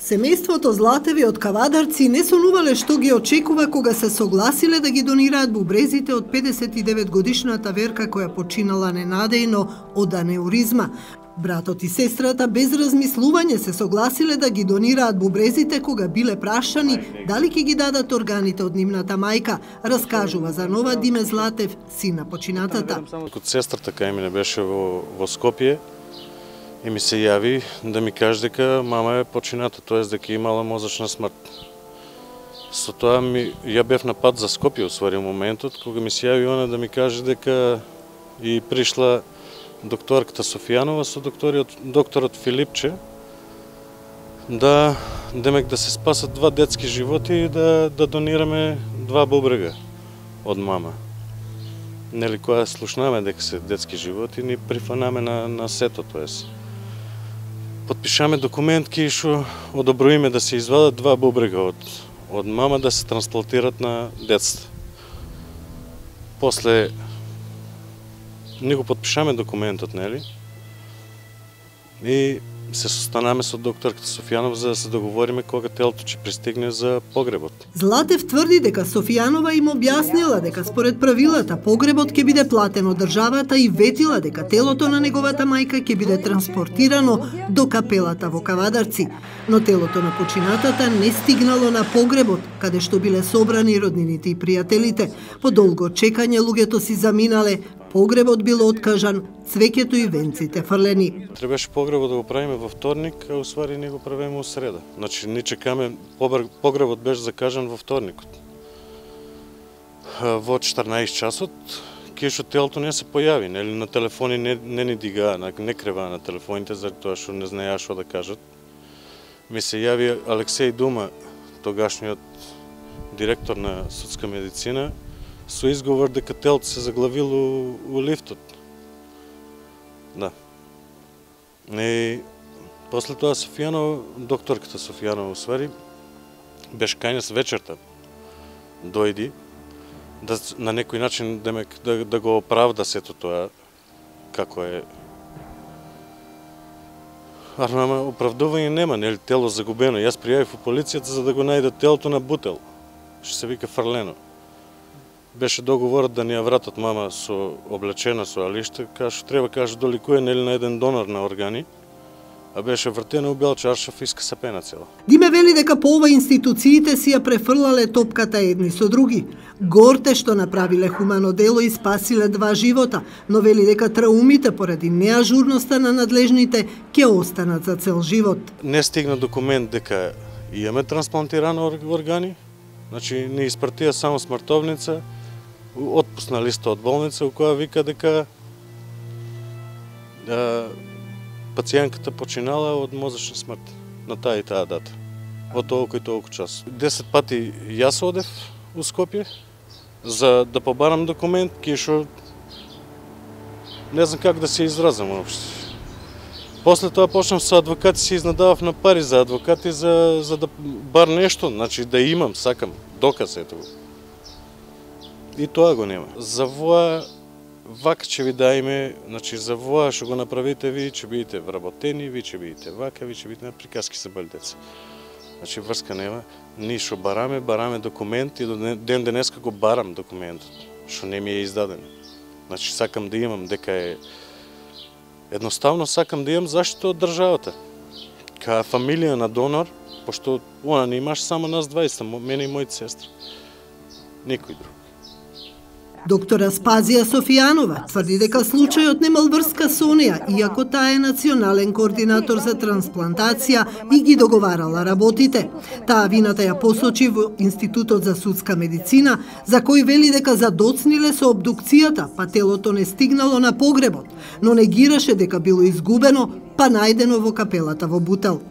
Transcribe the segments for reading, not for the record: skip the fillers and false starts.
Семејството Златеви од Кавадарци не сонувале што ги очекува кога се согласиле да ги донираат бубрезите од 59 годишната Верка која починала ненадејно од анеуризма. Братот и сестрата без размислување се согласиле да ги донираат бубрезите кога биле прашани дали ќе ги дадат органите од нивната мајка, раскажува за нова Диме Златев, син на починатата. Кога сестрата кај мене беше во Скопје, и ми се јави да ми каже дека мама е почината, т.е. дека имала мозочна смрт. Со тоа ја бев на пат за Скопје, усвари моментот, кога ми се јави она да ми каже дека и пришла докторката Софијанова со докторот Филипче, да се спасат два детски животи и да донираме 2 бубрега од мама. Нели, кога слушнаме дека се детски животи, ни прифанаме на сето, т.е. Подпишаме документ кај што одобруиме да се извадат 2 бубрега од мама да се трансплантират на децата. После ни го подпишаме документот, нели? И се состанаме со докторката Софијанова за да се договориме кога телото ќе пристигне за погребот. Златев тврди дека Софијанова им објаснила дека според правилата погребот ќе биде платен од државата и ветила дека телото на неговата мајка ќе биде транспортирано до капелата во Кавадарци. Но телото на починатата не стигнало на погребот, каде што биле собрани роднините и пријателите. По долго чекање луѓето си заминале, погребот бил откажан, цвеќето и венците фрлени. Требаше погребот да го правиме во вторник, а усвари не го правиме во среда. Значи, ни чекаме, погребот беше закажан во вторникот. Во 14 часот, кај што телото не се појави, нели, на телефони не ни дигаа, не креваа на телефоните, заради тоа што не знаеа што да кажат. Ми се јави Алексеј Дума, тогашниот директор на судска медицина, со изговор дека телото се заглавило у лифтот. Да. И после тоа Софијанова, докторката Софијанова усвари, беше кај нас вечерта. Дојди, на некој начин да го оправда сето тоа, како е. Ама оправдување нема, нели, тело загубено. Јас пријавив во полицијата за да го најдат телото на бутел, што се вика фрлено. Беше договорот да ни ја вратат мама со облечена со алиште, што треба каже доликуе нели на еден донор на органи, а беше вртена у бел чаршаф и скасапена цела. Диме вели дека по ова институциите си ја префрлале топката едни со други. Горте што направиле хумано дело и спасиле 2 живота, но вели дека траумите поради неажурноста на надлежните ќе останат за цел живот. Не стигна документ дека имаме трансплантирани органи, значи ни испратија само смртовница, отпусна листа од болница, у која вика дека пациентката починала од мозочна смрт на таа и таа дата, од толку и толку час. 10 пати јас одев у Скопје за да побарам документ, кај што не знам как да се изразам уопште. После тоа почнав со адвокати, се изнадавав на пари за адвокати за да бар нешто, значи да имам, сакам, доказ ето го. И тоа го нема. За воа, вака ќе ви дајме, значи за воа што го направите ви, ќе бидете вработени, ви ќе бидете вака, ви ќе бидете на приказки за бали деца. Значи врска нема, ни што бараме документ и до ден денеска го барам документот, што не ми е издаден. Значи сакам да имам дека е едноставно сакам да имам заштита од државата. Каја фамилија на донор, пошто она не имаш само нас 20, мене и моите сестри. Никој друг. Доктора Спазија Софијанова тврди дека случајот немал врска со неа, иако таа е национален координатор за трансплантација и ги договарала работите. Таа вината ја посочи во Институтот за судска медицина, за кој вели дека задоцниле со обдукцијата, па телото не стигнало на погребот, но негираше дека било изгубено, па најдено во капелата во Бутел.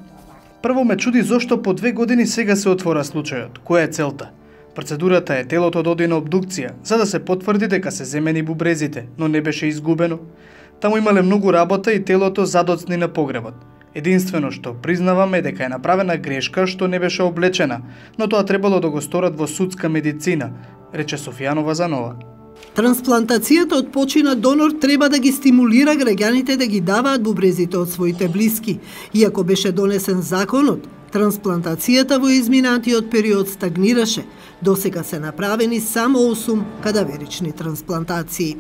Прво ме чуди зошто по 2 години сега се отвора случајот. Која е целта? Процедурата е телото да оди на обдукција, за да се потврди дека се земени бубрезите, но не беше изгубено. Таму имале многу работа и телото задоцни на погребот. Единствено што признаваме дека е направена грешка што не беше облечена, но тоа требало да го сторат во судска медицина, рече Софијанова за Нова. Трансплантацијата од починат донор треба да ги стимулира граѓаните да ги даваат бубрезите од своите блиски. Иако беше донесен законот, Трансплантацијата во изминатиот период стагнираше. Досега се направени само 8 кадаверични трансплантации.